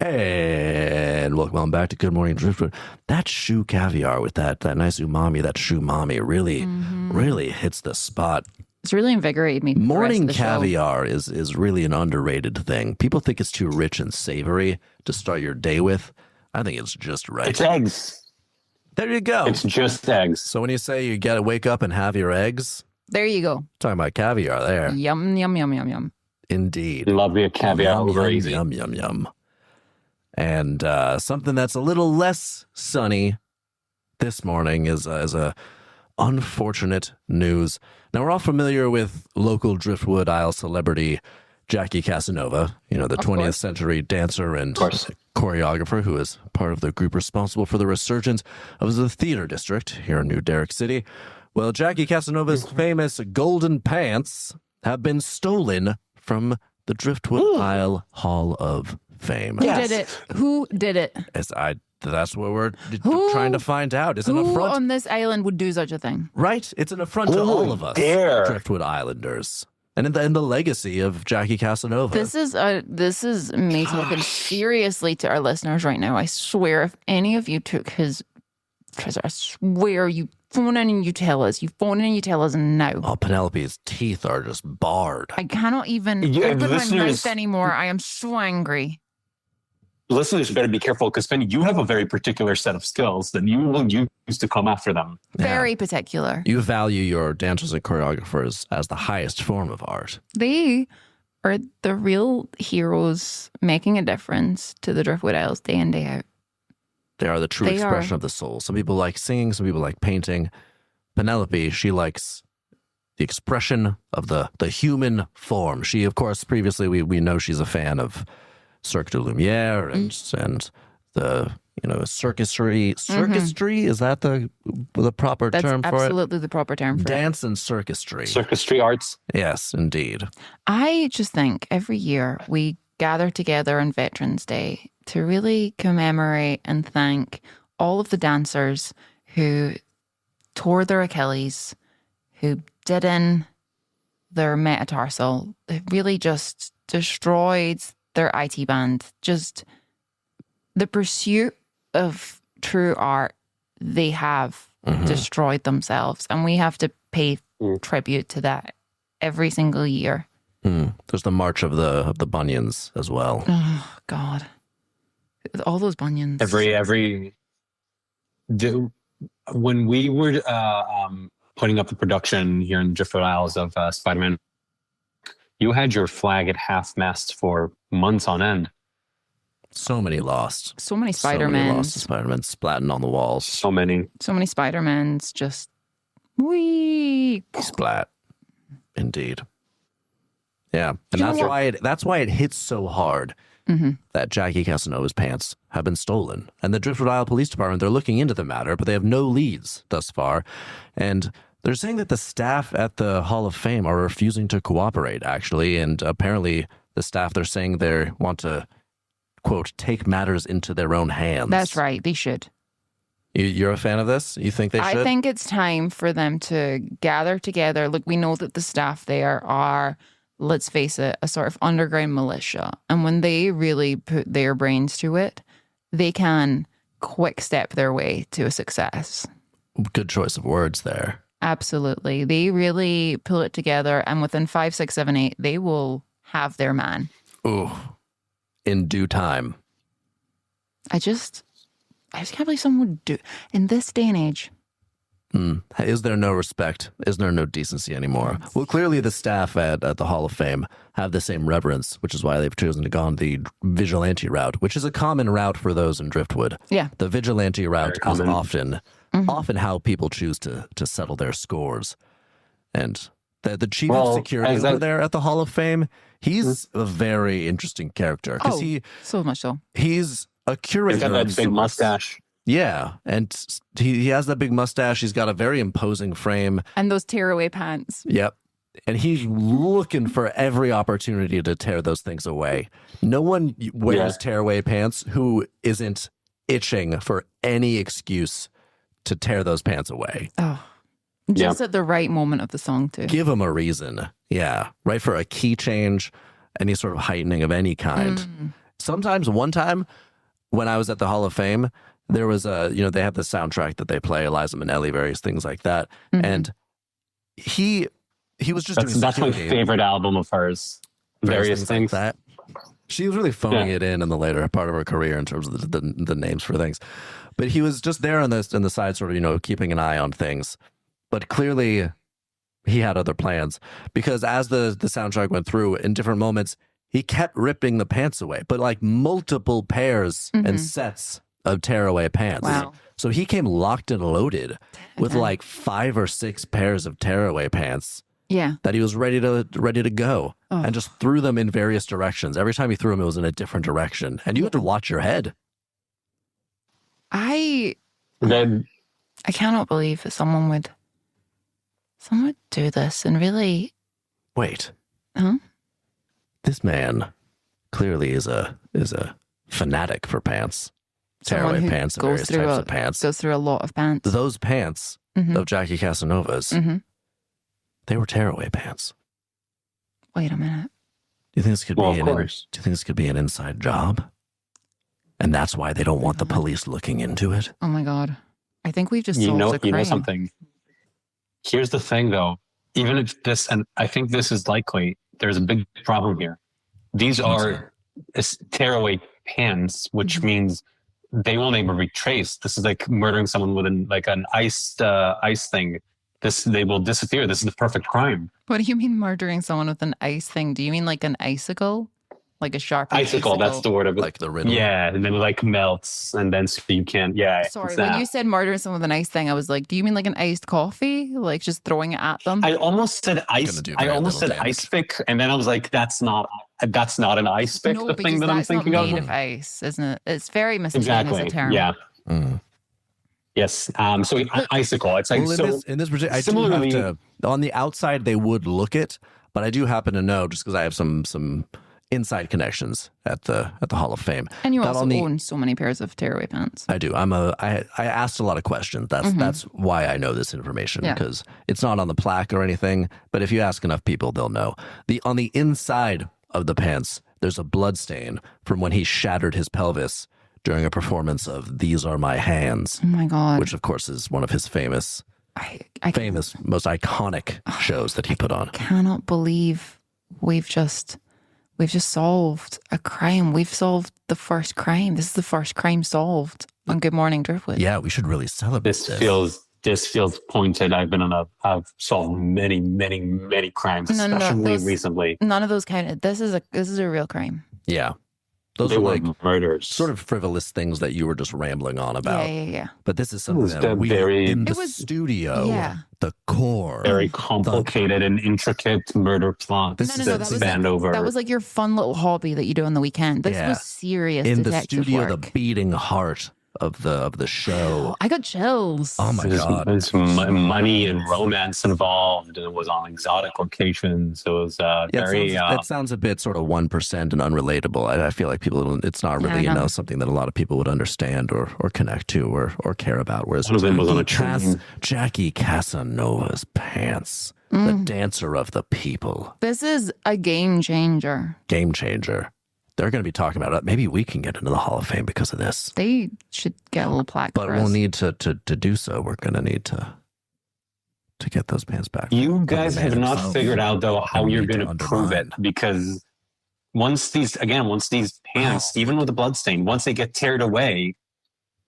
And welcome back to Good Morning Driftwood. That shoe caviar with that nice umami, that shoe mommy really hits the spot. It's really invigorated me. Morning caviar is really an underrated thing. People think it's too rich and savory to start your day with. I think it's just right. It's eggs. There you go. It's just eggs. So when you say you got to wake up and have your eggs, there you go. Talking about caviar there. Yum, yum, yum, yum, yum. Indeed. Love me a caviar over easy. Yum, yum, yum. And something that's a little less sunny this morning is a unfortunate news. Now, we're all familiar with local Driftwood Isles celebrity Jackie Casanova, the 20th century dancer and choreographer who is part of the group responsible for the resurgence of the theater district here in New Derrick City. Well, Jackie Casanova's famous golden pants have been stolen from the Driftwood Isle Hall of Fame. Who did it? That's what we're trying to find out. It's an affront. Who on this island would do such a thing? Right? It's an affront to all of us, Driftwood Islanders. And in the legacy of Jackie Casanova. This is me talking seriously to our listeners right now. I swear, if any of you took his treasure, I swear you phone in and you tell us. You phone in and you tell us now. Oh, Penelope's teeth are just barred. I cannot even open my mouth anymore. I am so angry. Listeners better be careful because, Penny, you have a very particular set of skills that you will use to come after them. Very particular. You value your dancers and choreographers as the highest form of art. They are the real heroes making a difference to the Driftwood Isles day in, day out. They are the true expression of the soul. Some people like singing, some people like painting. Penelope, she likes the expression of the human form. She, of course, previously we know she's a fan of Cirque du Lumiere and the circusry. Circusry, is that the proper term for it? That's absolutely the proper term for Dance and circusry. Circusry arts. Yes, indeed. I just think every year we gather together on Veterans Day to really commemorate and thank all of the dancers who tore their Achilles, who did in their metatarsal, who really just destroyed their IT band. Just the pursuit of true art, they have destroyed themselves, and we have to pay tribute to that every single year. There's the March of the Bunions as well. Oh God, all those bunions. When we were putting up the production here in Driftwood Isles of Spider-Man, you had your flag at half-mast for months on end. So many lost. So many Spider-Mans. So many lost Spider-Men splatting on the walls. So many Spider-Mans just splat. Indeed. Yeah, and that's why it hits so hard that Jackie Casanova's pants have been stolen. And the Driftwood Isle Police Department, they're looking into the matter, but they have no leads thus far. And they're saying that the staff at the Hall of Fame are refusing to cooperate, actually. And apparently the staff, they're saying they want to, quote, take matters into their own hands. That's right. They should. You're a fan of this? You think they should? I think it's time for them to gather together. Look, we know that the staff there are, let's face it, a sort of underground militia. And when they really put their brains to it, they can quick step their way to a success. Good choice of words there. Absolutely. They really pull it together, and within 5, 6, 7, 8, they will have their man. Ooh, in due time. I just can't believe someone would do in this day and age. Is there no respect? Is there no decency anymore? Well, clearly the staff at the Hall of Fame have the same reverence, which is why they've chosen to go on the vigilante route, which is a common route for those in Driftwood. Yeah. The vigilante route is often how people choose to settle their scores. And the chief of security over there at the Hall of Fame, he's a very interesting character. So much so. He's a curator. He's got that big mustache. Yeah, and he has that big mustache. He's got a very imposing frame. And those tearaway pants. Yep. And he's looking for every opportunity to tear those things away. No one wears tearaway pants who isn't itching for any excuse to tear those pants away. Oh, just at the right moment of the song, too. Give them a reason. Yeah, right, for a key change, any sort of heightening of any kind. sometimes one time when I was at the Hall of Fame, there was they have the soundtrack that they play, Eliza Minnelli, various things like that. Mm-hmm. And he was just doing That's my security, favorite album of hers. Various things. like that. She was really phoning it in the later part of her career in terms of the names for things. But he was just there on the side, sort of, keeping an eye on things. But clearly he had other plans, because as the soundtrack went through, in different moments, he kept ripping the pants away, but like multiple pairs and sets of tearaway pants. Wow. So he came locked and loaded with like 5 or 6 pairs of tearaway pants. Yeah. That he was ready to go, and just threw them in various directions. Every time he threw them, it was in a different direction, and you had to watch your head. I Then cannot believe that someone would do this and really. Wait, Huh? this man clearly is a fanatic for pants, Someone tearaway who pants, and goes various through types of pants. Goes through a lot of pants. Those pants of Jackie Casanova's, they were tearaway pants. Wait a minute. Do you think this could Well, be of course. Do you think this could be an inside job? And that's why they don't want the police looking into it. Oh my God. I think we've just you solved know a crime. something. Here's the thing, though. Even if this, and I think this is likely, there's a big problem here. These are tearaway pants, which means they will never be traced. This is like murdering someone with an ice thing. They will disappear. This is the perfect crime. What do you mean murdering someone with an ice thing? Do you mean like an icicle? Like a sharp Icicle, that's the word of it. Like the riddle. Yeah, and then like melts, and then so you can't. Yeah. Sorry, when you said murdering someone with an ice thing, I was like, do you mean like an iced coffee? Like just throwing it at them? I almost said ice. I almost said damage. ice pick, and then I was like, that's not an ice pick. No, the because thing that I'm that's not thinking made of. of ice, isn't it? It's very misleading as a Exactly. term. Yeah. Mm. Yes. So icicle. It's like Well, in this particular, I do similarly- have to. On the outside, they would look it, but I do happen to know, just because I have some inside connections at the Hall of Fame. And you that also on the- own so many pairs of tearaway pants. I do. I asked a lot of questions. That's why I know this information, Yeah. because it's not on the plaque or anything. But if you ask enough people, they'll know. On the inside of the pants, there's a blood stain from when he shattered his pelvis during a performance of "These Are My Hands," Oh my God. which of course is one of his famous, I most iconic shows that he put on. cannot believe we've just solved a crime. We've solved the first crime. This is the first crime solved on Good Morning Driftwood. Yeah, we should really celebrate This feels pointed. I've solved many crimes, No, especially those- recently. None of those kind of. This is a real crime. Yeah, those They are were like murders. sort of frivolous things that you were just rambling on about. Yeah. But this is something was that we very- in the It was- studio, yeah. the core, very complicated and intricate murder plot This No, is that was spanned over. That was like your fun little hobby that you do on the weekend. This Yeah. was serious in the detective studio, work. the beating heart of the show. I got chills. Oh my God. There's money and romance involved, and it was on exotic locations. It was very. That sounds a bit sort of 1% and unrelatable. I feel like it's not Yeah, really I know. something that a lot of people would understand or connect to or care about. Whereas One of them was on a train. Jackie Casanova's pants, the dancer of the people, This is a game changer. game changer. They're going to be talking about it. Maybe we can get into the Hall of Fame because of this. They should get a little plaque But for we'll us. need to do so. We're going to need to get those pants back. You from guys the have man not himself. figured out though how And we you're need to going to prove it, undermine. because once these pants, even with the blood stain, once they get teared away,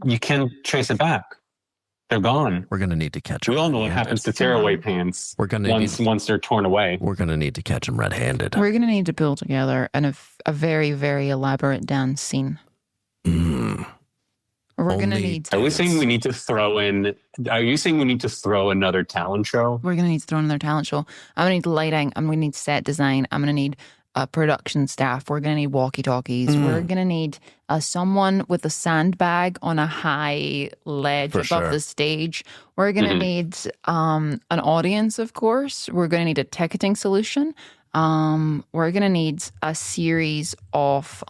you can't trace it back. They're gone. We're going to need to catch We them. all know what happens to tearaway pants We're going to once they're torn away. We're going to need to catch them red-handed. We're going to need to pull together a very, very elaborate dance scene. Mm. We're going to Only- need Are to, we saying we need to throw in? Are you saying we need to throw another talent show? we're going to need to throw in their talent show. I'm going to need lighting. I'm going to need set design. I'm going to need production staff. We're going to need walkie-talkies. We're going to need someone with a sandbag on a high ledge For above sure. the stage. We're going to need an audience, of course. We're going to need a ticketing solution. We're going to need a series of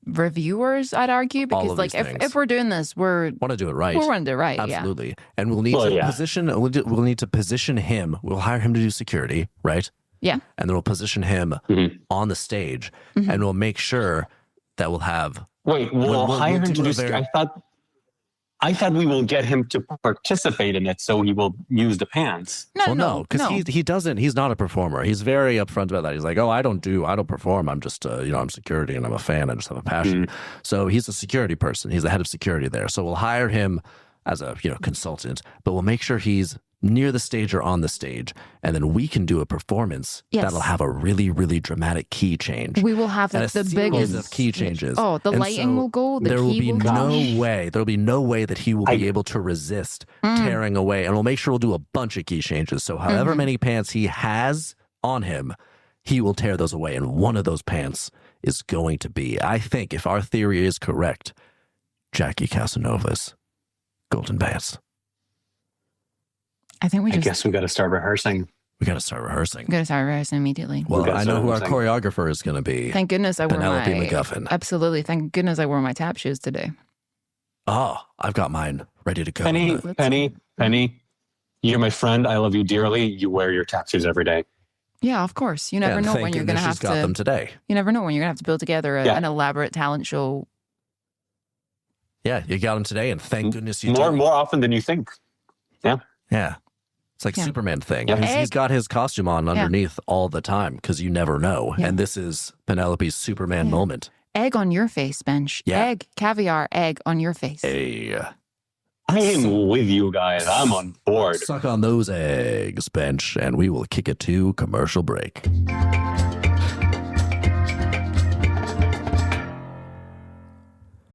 reviewers, I'd argue, All because of like these things. if we're doing this, we're Want to do it right. going to do it right. Absolutely. And we'll need Well, to yeah. position. We'll need to position him. We'll hire him to do security, right? Yeah. And then we'll position him on the stage, Mm-hmm. and we'll make sure that will have. Wait, we'll hire him to do do. a very- I thought we will get him to participate in it, so he will use the pants. No, because he doesn't. He's not a performer. He's very upfront about that. He's like, oh, I don't perform. I'm just, I'm security and I'm a fan. I just have a passion. So he's a security person. He's the head of security there. So we'll hire him as a consultant, but we'll make sure he's near the stage or on the stage, and then we can do a performance that'll have a really, really dramatic key change. We will have the biggest of key changes. Oh, the lighting will go. There will be no way that he will be able to resist tearing away, and we'll make sure we'll do a bunch of key changes. So however many pants he has on him, he will tear those away, and one of those pants is going to be, I think, if our theory is correct, Jackie Casanova's golden pants. I guess we got to start rehearsing. We got to start rehearsing. We got to start rehearsing immediately. Well, I know who our choreographer is going to be. Thank goodness I wore Penelope MacGuffin. Absolutely. Thank goodness I wore my tap shoes today. Oh, I've got mine ready to go. Penny, you're my friend. I love you dearly. You wear your tap shoes every day. Yeah, of course. You never know when you're going to have to. Got them today. You never know when you're going to have to build together an elaborate talent show. Yeah, you got them today, and thank goodness you did. More often than you think. Yeah. Yeah. It's like Superman thing. Yeah. He's got his costume on underneath all the time because you never know. Yeah. And this is Penelope's Superman moment. Egg on your face, Bench. Yeah. Egg, caviar, egg on your face. Hey. I am with you guys. I'm on board. Suck on those eggs, Bench, and we will kick it to commercial break.